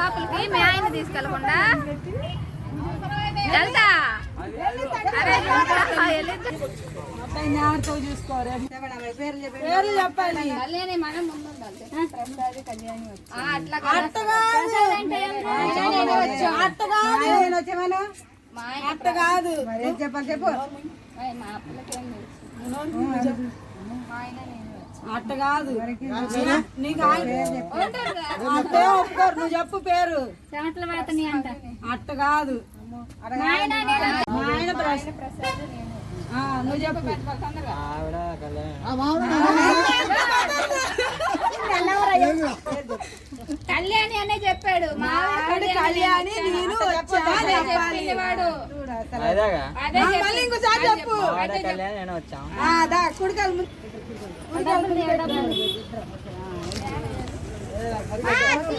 లోపలికి మీ ఆయన తీసుకెళ్ళకుండా వెళ్తా. చూసుకోవాలి పేర్లు చెప్పాలి. అట్ట కాదు చెప్పాలి చెప్పు. అట్ట కాదు నీకు ఒప్పుకోరు. నువ్వు చెప్పు పేరు. అట్ట కాదు మా ఆయన ప్రసాద్. నువ్వు చెప్పు. కళ్యాణి అనే చెప్పాడు. కళ్యాణి నేను వాడు మళ్ళీ ఇంకోసారి చెప్పు. కుడికాలు